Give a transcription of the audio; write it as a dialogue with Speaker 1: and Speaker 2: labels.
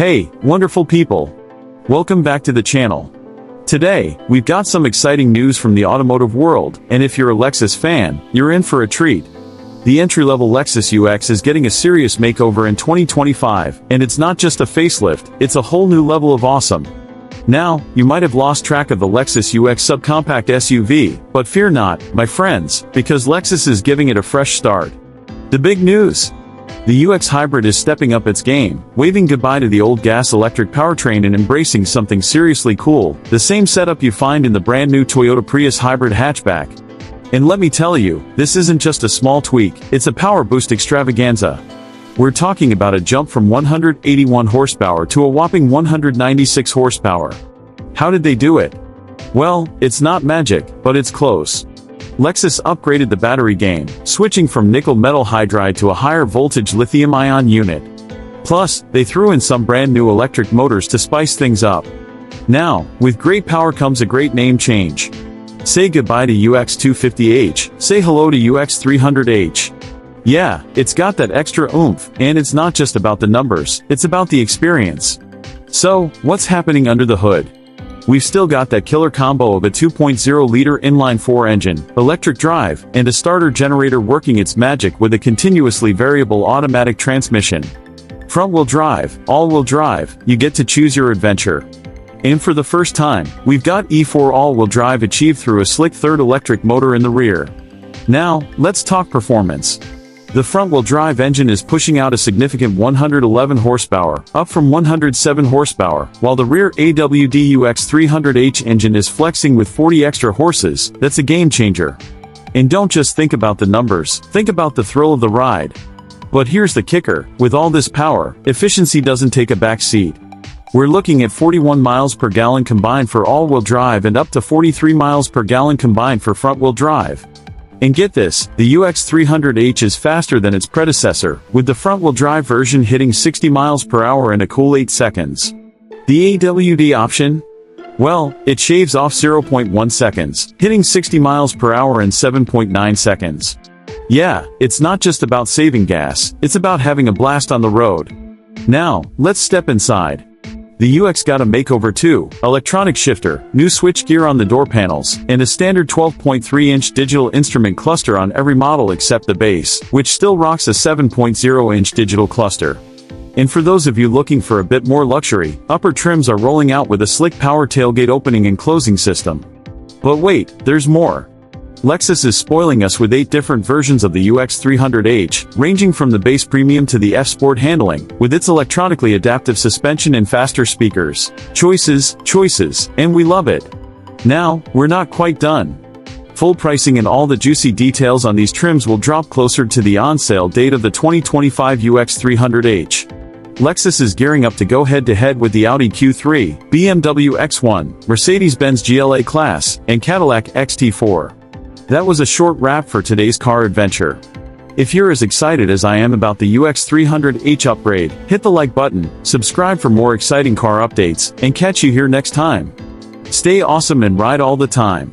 Speaker 1: Hey, wonderful people! Welcome back to the channel. Today, we've got some exciting news from the automotive world, and if you're a Lexus fan, you're in for a treat. The entry-level Lexus UX is getting a serious makeover in 2025, and it's not just a facelift, it's a whole new level of awesome. Now, you might have lost track of the Lexus UX subcompact SUV, but fear not, my friends, because Lexus is giving it a fresh start. The big news! The UX Hybrid is stepping up its game, waving goodbye to the old gas-electric powertrain and embracing something seriously cool, the same setup you find in the brand-new Toyota Prius hybrid hatchback. And let me tell you, this isn't just a small tweak, it's a power boost extravaganza. We're talking about a jump from 181 horsepower to a whopping 196 horsepower. How did they do it? Well, it's not magic, but it's close. Lexus upgraded the battery game, switching from nickel-metal hydride to a higher voltage lithium-ion unit. Plus, they threw in some brand new electric motors to spice things up. Now, with great power comes a great name change. Say goodbye to UX250h, say hello to UX300h. Yeah, it's got that extra oomph, and it's not just about the numbers, it's about the experience. So, what's happening under the hood? We've still got that killer combo of a 2.0-liter inline-4 engine, electric drive, and a starter generator working its magic with a continuously variable automatic transmission. Front-wheel drive, all-wheel drive, you get to choose your adventure. And for the first time, we've got E4 all-wheel drive achieved through a slick third electric motor in the rear. Now, let's talk performance. The front-wheel drive engine is pushing out a significant 111 horsepower, up from 107 horsepower, while the rear AWD UX300h engine is flexing with 40 extra horses. That's a game-changer. And don't just think about the numbers, think about the thrill of the ride. But here's the kicker, with all this power, efficiency doesn't take a back seat. We're looking at 41 miles per gallon combined for all-wheel drive and up to 43 miles per gallon combined for front-wheel drive. And get this, the UX300h is faster than its predecessor, with the front-wheel drive version hitting 60 miles per hour in a cool 8 seconds. The AWD option? Well, it shaves off 0.1 seconds, hitting 60 miles per hour in 7.9 seconds. Yeah, it's not just about saving gas, it's about having a blast on the road. Now, let's step inside. The UX got a makeover too, electronic shifter, new switchgear on the door panels, and a standard 12.3-inch digital instrument cluster on every model except the base, which still rocks a 7.0-inch digital cluster. And for those of you looking for a bit more luxury, upper trims are rolling out with a slick power tailgate opening and closing system. But wait, there's more. Lexus is spoiling us with 8 different versions of the UX300h, ranging from the base premium to the F-Sport handling, with its electronically adaptive suspension and faster speakers. Choices, and we love it. Now, we're not quite done. Full pricing and all the juicy details on these trims will drop closer to the on-sale date of the 2025 UX300h. Lexus is gearing up to go head-to-head with the Audi Q3, BMW X1, Mercedes-Benz GLA Class, and Cadillac XT4. That was a short wrap for today's car adventure. If you're as excited as I am about the UX300h upgrade, hit the like button, subscribe for more exciting car updates, and catch you here next time. Stay awesome and ride all the time.